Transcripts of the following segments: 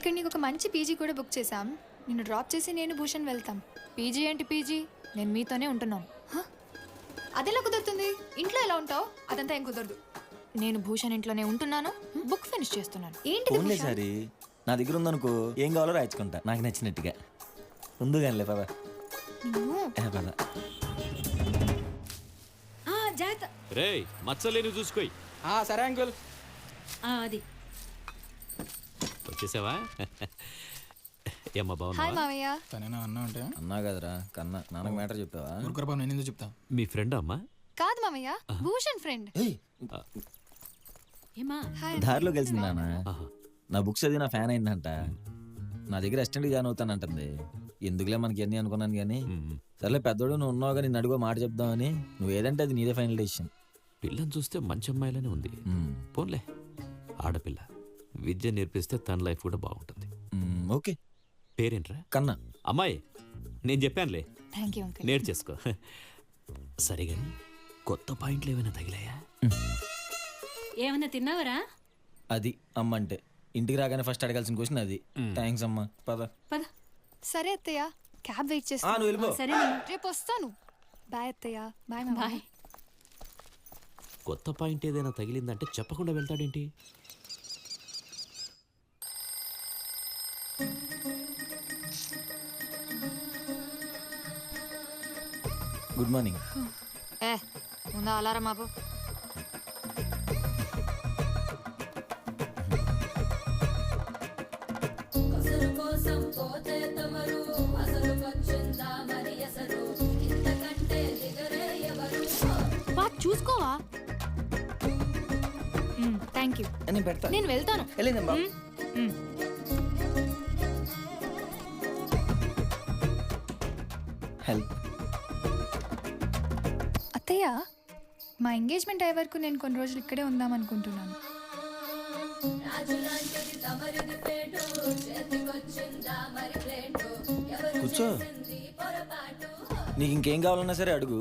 ఇక్కడ నీకు ఒక మంచి పీజీ కూడా బుక్ చేశాం. నిన్ను డ్రాప్ చేసి నేను భూషణ్ వెళ్తాం. పీజీ ఏంటి పీజీ? నేను మీతోనే ఉంటున్నాను. అదెలా కుదురుతుంది? ఇంట్లో ఎలా ఉంటావు? అదంతా ఏం కుదరదు. నేను భూషణ్ ఇంట్లోనే ఉంటున్నాను, బుక్ ఫినిష్ చేస్తున్నాను. ఏంటిది ఓన్లీ భూషణ్? సారి నా దగ్గర ఉందనుకో, ఏం కావాలో రాయించుకుంటా నాకు నచ్చినట్టుగా. ఉందు కానిలే పద. నిన్ను పద. జాగ్రత్త. రేయ్ మచ్చలేని చూసుకోయి. సరే అంకుల్. అది వచ్చేసావా? ఏమ్మా హాయ్ బాగున్నా? మావయ్య. తనేనా అన్నా అంటే అన్నా కదరా కన్నా, నాన్నకు మ్యాటర్ చెప్పావా? ఊరుకోరపా, నేను ఎందుకు చెప్తా. మీ ఫ్రెండ్ అమ్మా? కాదు మావయ్య, భూషణ్ ఫ్రెండ్. హాయ్. దారిలో కలిసింది నాన్న. ఆహా. నా బుక్స్ అది నా ఫ్యాన్ అయిందంట. నా దగ్గర అసిస్టెంట్ జాయిన్ అవుతానంటుంది. ఎందుకులే మనకి అన్నీ అనుకున్నాను కానీ, సర్లే పెద్దోడు నువ్వు ఉన్నావుగా, నిన్ను అడుగు మాట చెప్దామని. నువ్వు ఏదంటే అది నీదే ఫైనల్ డెసిషన్. పిల్లని చూస్తే మంచి అమ్మాయిలానే ఉంది. పోన్లే, ఆడపిల్ల విద్య నేర్పిస్తే తన లైఫ్ కూడా బాగుంటుంది. ఓకే. పేరేంట్రా? కన్నా. అమ్మాయి నేను చెప్పానులే, థ్యాంక్ యూ అంకుల్. నేర్చేసుకో. సరే గాని కొత్త పాయింట్లు ఏమైనా తగిలాయా? ఏమన్నా తిన్నావరా? అది అమ్మ అంటే ఇంటికి రాగానే ఫస్ట్ అడగాల్సిన క్వశ్చన్ అది. థ్యాంక్స్ అమ్మా, పద. పద. సరే అత్తయ్య, క్యాబ్ వెయిట్ నువ్వు చేస్తాను. వెళ్ళిపో. సరే రేపు వస్తాను. బాయ్ అత్తయ్య. బాయ్ మామ. బాయ్. కొత్త పాయింట్ ఏదైనా తగిలిందంటే చెప్పకుండా వెళ్తాడేంటి? Good morning. ఏ ముందా అలారం ఆపు. బాగా చూసుకోవా? Thank you. నేను పెడతా. నేను వెళ్తాను. వెళ్ళిందమ్మా. హెల్ప్. అత్తయ్య, మా ఎంగేజ్మెంట్ అయ్యే వరకు నేను కొన్ని రోజులు ఇక్కడే ఉందాం అనుకుంటున్నాను. కూర్చో. నీకు ఇంకేం కావాలన్నా సరే అడుగు,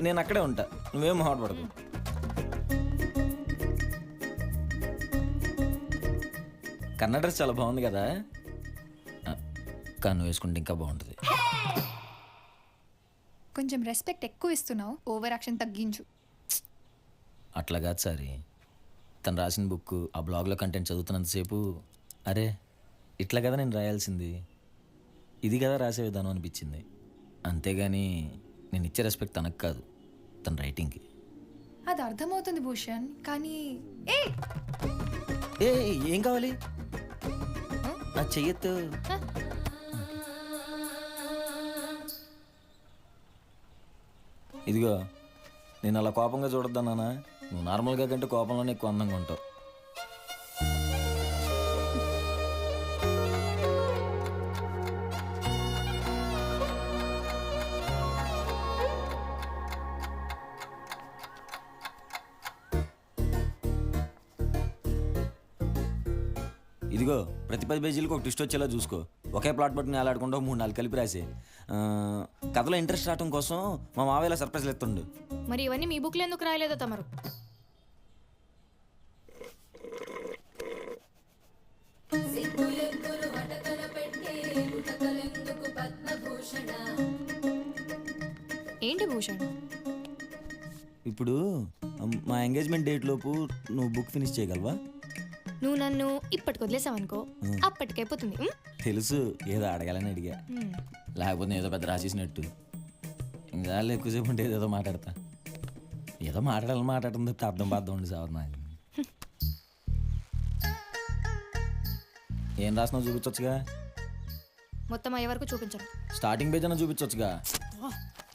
నేను అక్కడే ఉంటా. నువ్వేం మొహమాటపడకు. కన్నడ డ్రెస్ చాలా బాగుంది కదా, కన్ను వేసుకుంటే ఇంకా బాగుంటుంది. కొంచెం రెస్పెక్ట్ ఎక్కువ ఇస్తున్నావు, ఓవర్ యాక్షన్ తగ్గించు. అట్లా కాదు సారీ, తను రాసిన బుక్ ఆ బ్లాగ్లో కంటెంట్ చదువుతున్నంతసేపు అరే ఇట్లా కదా నేను రాయాల్సింది, ఇది కదా రాసే విధానం అనిపించింది. అంతేగాని నేను ఇచ్చే రెస్పెక్ట్ తనకు కాదు, తన రైటింగ్కి. అది అర్థమవుతుంది భూషణ్, కానీ ఏ ఏ ఏం కావాలి? నా చెయ్యొద్దు. ఇదిగో, నేను అలా కోపంగా చూడొద్దా నాన్న. నువ్వు నార్మల్గా కంటే కోపంలోనే ఎక్కువ అందంగా ఉంటావు. ఇదిగో, ప్రతి 10 పేజీలకు ఒక ట్విస్ట్ వచ్చేలా చూసుకో. ఒకే ప్లాట్ పట్టుకుని ఆలాడుకుంటూ 3-4 కలిపి రాసే. కథలో ఇంట్రెస్ట్ రావడం కోసం మా మావయ్యలా సర్ప్రైజ్లు ఎత్తుండు. మరి ఇవన్నీ మీ బుక్లో ఎందుకు రాయలేదో తమరు? ఏంటి భూషణ్? ఇప్పుడు మా ఎంగేజ్మెంట్ డేట్ లోపు నువ్వు బుక్ ఫినిష్ చేయగలవా? నువ్వు నన్ను ఇప్పటికి వదిలేసావనుకో, అప్పటికైపోతుంది. తెలుసు, ఏదో అడగాలని అడిగా. లేకపోతే ఏదో పెద్ద రాసేసినట్టు. ఇంకా ఎక్కువసేపు ఉంటే ఏదో మాట్లాడతా. ఏదో మాట్లాడాలని మాట్లాడుతుంది తప్ప అర్థం పార్థం ఉండి సార్ నాకు. ఏం రాసినావు చూపించవచ్చుగా. మొత్తం అయ్యే వరకు చూపించను. స్టార్టింగ్ పేజ్ అన్న చూపించవచ్చుగా.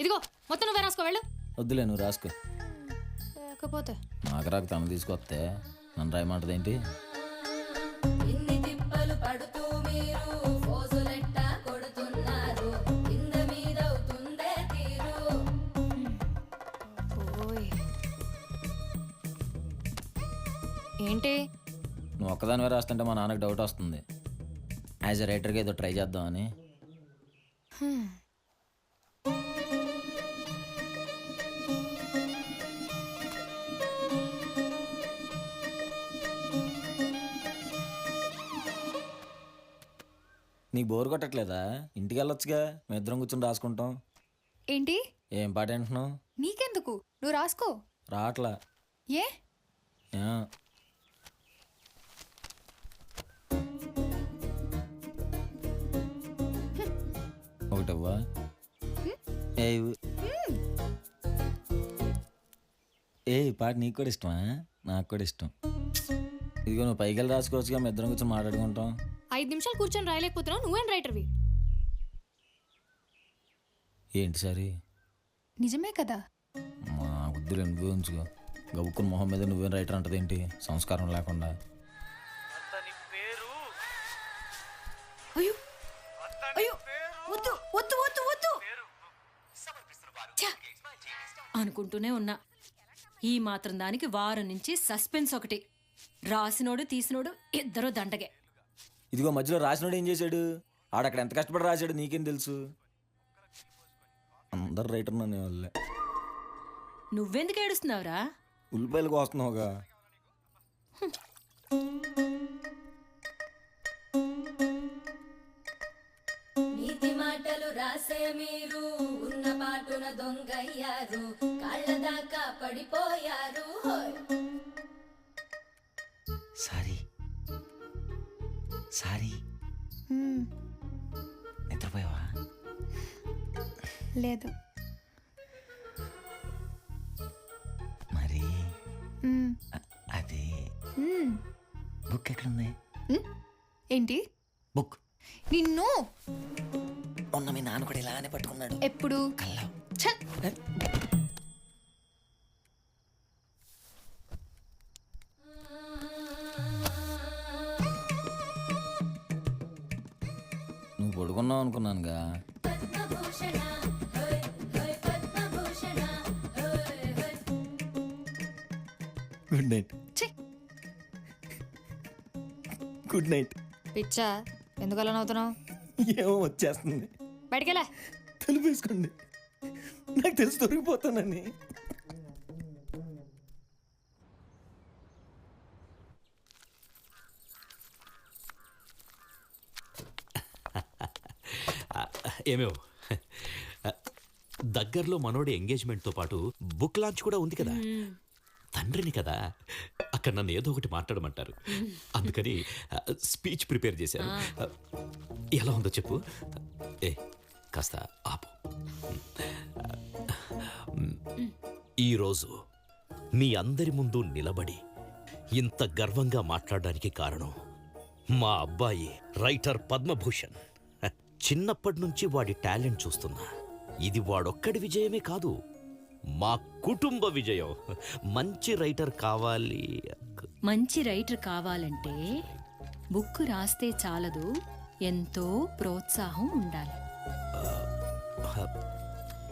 ఇదిగో మొత్తం నువ్వే రాసుకో, వెళ్ళు. వద్దులే, నువ్వు రాసుకో. లేకపోతే నాకు రాక తను తీసుకొస్తే నన్ను రాయమంటది ఏంటి? ఏంటి? నువ్వు ఒక్కదానివే రాస్తుంటే మా నాన్నకు డౌట్ వస్తుంది. యాజ్ ఎ రైటర్గా ఏదో ట్రై చేద్దామని. నీకు బోర్ కొట్టట్లేదా? ఇంటికి వెళ్ళొచ్చుగా, మేము ఇద్దరం కూర్చొని రాసుకుంటాం. ఏంటి? ఏం పాట అంటున్నావు? నీకెందుకు, నువ్వు రాసుకో. రావట్లా. ఏ? ఆ. ఒకటవ్వా? ఏ ఈ పాట నీకు కూడా ఇష్టమా? నాకు కూడా ఇష్టం. ఇదిగో నువ్వు పైకి వెళ్ళి రాసుకోవచ్చుగా, మేము ఇద్దరం కూర్చొని మాట్లాడుకుంటాం. 5 నిమిషాలు కూర్చొని రాయలేకపోతున్నావు, నువ్వేం రైటర్వి? ఏంటి సరే? నిజమే కదా. మా వద్దులే, నువ్వే ఉంచుకో. గబుక్కుని మొహం మీద నువ్వేం రైటర్ అంటది ఏంటి, సంస్కారం లేకుండా. అయ్యో అయ్యో వద్దు వద్దు వద్దు వద్దు ఛ! అనుకుంటూనే ఉన్నా, ఈ మాత్రం దానికి వారం నుంచి సస్పెన్స్ ఒకటి. రాసినోడు తీసినోడు ఇద్దరు దండగే. ఇదిగో మధ్యలో రాసినోడు ఏం చేశాడు? ఆడక్కడ ఎంత కష్టపడి రాశాడు నీకేం తెలుసు? అందరు రైటర్ అనే వాళ్ళే. నువ్వెందుకు ఏడుస్తున్నావురా? ఉల్లిపాయలు కోస్తున్నావుగా. నీతి మాటలు రాసే మీరు ఉన్న పాటున దొంగయ్యారు, కాళ్ళ దాకా పడిపోయారు. Sorry sorry. హ్మ్, నిద్రపోయావా? లేదు. మరి హ్మ్, అది హ్మ్. బుక్ ఎక్కడుంది? హ్మ్? ఏంటి? బుక్ నిన్ను మొన్న మీ నాన్న కూడా ఇలానే పట్టుకున్నాడు. ఎప్పుడు? కల్లా. ఛ! నువ్వు పడుకున్నావు అనుకున్నానుగా. పద్మభూషణ హోయ్ హోయ్ పద్మభూషణ హోయ్ హోయ్. Good night. ఛీ! Good night. పిచ్చా, ఎందుకు అలా నవ్వుతున్నావు? ఏమో వచ్చేస్తుంది. బయటికెళ్ళా. తెలిపేసుకోండి, నాకు తెలిసి దొరికిపోతానని. ఏమేవ్ దగ్గరలో మనోడి ఎంగేజ్మెంట్తో పాటు బుక్ లాంచ్ కూడా ఉంది కదా. తండ్రిని కదా, అక్కడ నన్ను ఏదో ఒకటి మాట్లాడమంటారు. అందుకని స్పీచ్ ప్రిపేర్ చేశాను. ఎలా ఉందో చెప్పు. ఏ కాస్త ఆపు. ఈరోజు మీ అందరి ముందు నిలబడి ఇంత గర్వంగా మాట్లాడడానికి కారణం మా అబ్బాయి రైటర్ పద్మభూషణ్. చిన్నప్పటి నుంచి వాడి టాలెంట్ చూస్తున్నా. ఇది వాడొక్కడి విజయమే కాదు, మా కుటుంబ విజయం. మంచి రైటర్ కావాలి. మంచి రైటర్ కావాలంటే బుక్ రాస్తే చాలదు, ఎంతో ప్రోత్సాహం ఉండాలి.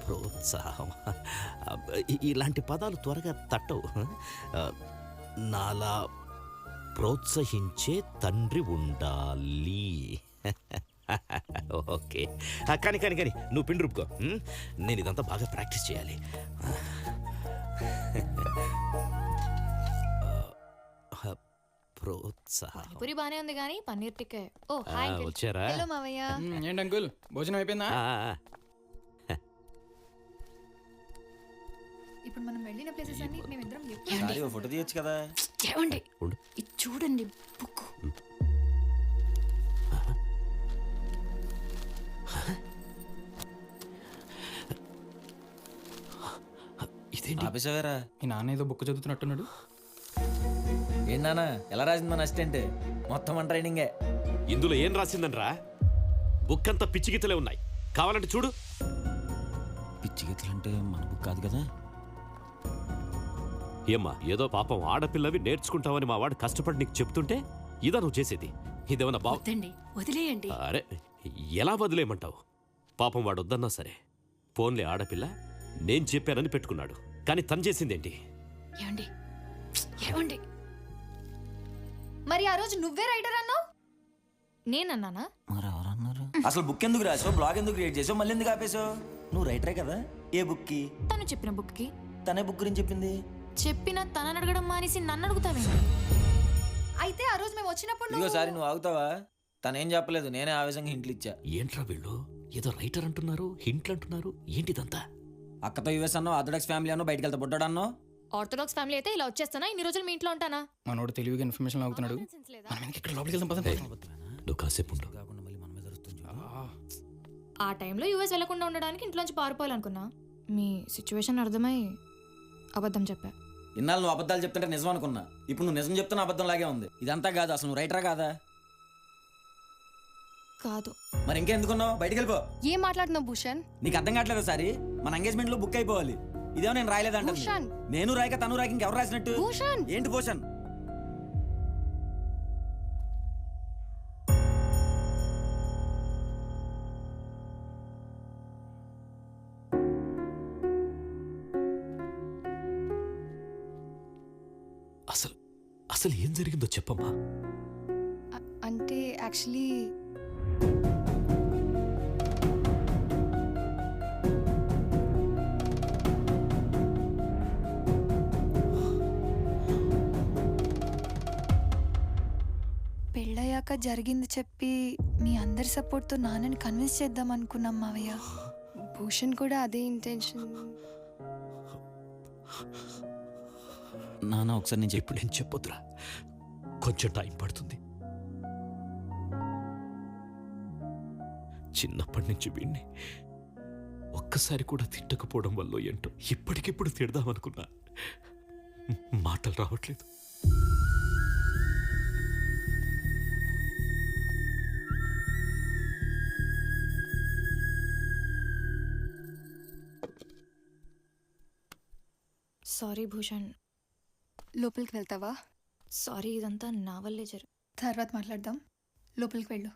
ప్రోత్సాహం, ఇలాంటి పదాలు త్వరగా తట్టవు. నాలా ప్రోత్సహించే తండ్రి ఉండాలి. ఓకే, కానీ కానీ కానీ నువ్వు పిండి రూపుకో. నేను ఇదంతా బాగా ప్రాక్టీస్ చేయాలి. ప్రోత్సాహం. పూరి బానే ఉంది కానీ పన్నీర్ టిక్కే. ఓ హాయ్ అంకిల్. వచ్చారా? హలో మావయ్య. ఏంటి అంకుల్, భోజనం అయిపోయిందా? ఇప్పుడు మనం వెళ్ళిన ప్లేసెస్ అన్ని మేమిద్దరం సారీ, ఓ ఫోటో తీయొచ్చు కదా. ఏమండి, ఉండు. ఇది చూడండి బుక్. ఇదేంటి? ఆపేసావేరా? మీ నాన్న ఏదో బుక్ చదువుతున్నట్టున్నాడు. ఏంటి నాన్న, ఎలా రాసింది మన అసిస్టెంట్? మొత్తం మన ట్రైనింగే. ఇందులో ఏం రాసిందనరా? బుక్ అంతా పిచ్చి గీతలే ఉన్నాయి, కావాలంటే చూడు. పిచ్చి గీతలంటే మన బుక్ కాదు కదా. ఏమ్మా, ఏదో పాపం ఆడపిల్లవి నేర్చుకుంటావని మా వాడు కష్టపడి నీకు చెప్తుంటే ఇదా నువ్వు చేసేది? ఇదేమన్నా బావ? వద్దండి, వదిలేయండి. అరే, ఎలా వదిలేయమంటావు? పాపం వాడు వద్దన్నా సరే, ఫోన్లే ఆడపిల్ల నేను చెప్పానని పెట్టుకున్నాడు. కానీ తను చేసిందేంటి? ఏమండి ఏమండి, మరి ఆ రోజు నువ్వే రైటర్ అన్నావు. నేనన్నానా? మరి ఎవరన్నారు? అసలు బుక్ ఎందుకు రాసావు, బ్లాగ్ ఎందుకు క్రియేట్ చేసావు, మళ్ళీ ఎందుకు ఆపేసావు? నువ్వు రైటరే కదా. ఏ బుక్కి? తను చెప్పిన బుక్కి. తనే బుక్ గురించి చెప్పింది. చెప్పిన తనని అడగడం మానేసి నన్ను అడుగుతావేంటి? అయితే ఆ రోజు మేము వచ్చినప్పుడు ఇదిగో సారి, నువ్వు ఆగుతావా? తనేం చెప్పలేదు, నేనే ఆవేశంగా హింట్లు ఇచ్చా. ఏంట్రా వీళ్ళు ఏదో రైటర్ అంటున్నారు, హింట్లు అంటున్నారు, ఏంటిదంతా? అక్కతో యుఎస్ అన్నో, ఆర్థోడాక్స్ ఫ్యామిలీ అన్నో, బయటికి వెళ్తా బుడ్డాడు అన్నో. ఆర్థోడాక్స్ ఫ్యామిలీ అయితే ఇలా వచ్చేస్తానా? ఇన్ని రోజులు మీ ఇంట్లో ఉంటానా? మనోడు తెలివిగా ఇన్ఫర్మేషన్ అవుతున్నాడు. మనం ఇక్కడ లోపలికి వెళ్దాం పదండి. నువ్వు కాసేపు ఉండు. కాకుండా మళ్ళీ మన మీద అరుస్తుంది చూడు. ఆ టైంలో యూఎస్ వెళ్లకుండా ఉండడానికి ఇంట్లోంచి పారిపోవాలనుకున్నా. మీ సిచ్యువేషన్ అర్థమై అబద్ధం చెప్పా. ఇన్నాళ్ళు నువ్వు అబద్ధాలు చెప్తుంటే నిజం అనుకున్నా. ఇప్పుడు నువ్వు నిజం చెప్తున్న అబద్ధం లాగే ఉంది. ఇదంతా కాదు, అసలు నువ్వు రైటరా కాదా? కాదు. మరి ఇంకెందుకున్నావు? బయటికి వెళ్ళిపో. ఏం మాట్లాడుతున్నావు భూషణ్? నీకు అర్థం కావట్లేదు సారి. మన ఎంగేజ్మెంట్ లో బుక్ అయిపోవాలి. ఇదేమో నేను రాయలేదంట. భూషణ్. నేను రాయక తను రాయక ఇంకెవరు రాసినట్టు? భూషణ్. ఏంటి భూషణ్? అసలు అసలు ఏం జరిగిందో చెప్పమ్మా. అంటే యాక్చువల్లీ పెళ్ళయ్యాక జరిగింది చెప్పి మీ అందరి సపోర్ట్తో నాన్నని కన్విన్స్ చేద్దాం అనుకున్నాం మావయ్య. భూషణ్ కూడా అదే ఇంటెన్షన్. నాన్న ఒకసారి నేను ఇప్పుడు నేను చెప్పొద్దురా, కొంచెం టైం పడుతుంది. చిన్నప్పటి నుంచి వీణ్ణి ఒక్కసారి కూడా తిట్టకపోవడం వల్ల ఏంటో ఇప్పటికిప్పుడు తిడదామనుకున్నా, మాటలు రావట్లేదు. సారీ భూషణ్. లోపలికి వెళ్తావా? సారీ, ఇదంతా నా వల్లే తర్వాత మాట్లాడదాం. లోపలికి వెళ్ళు.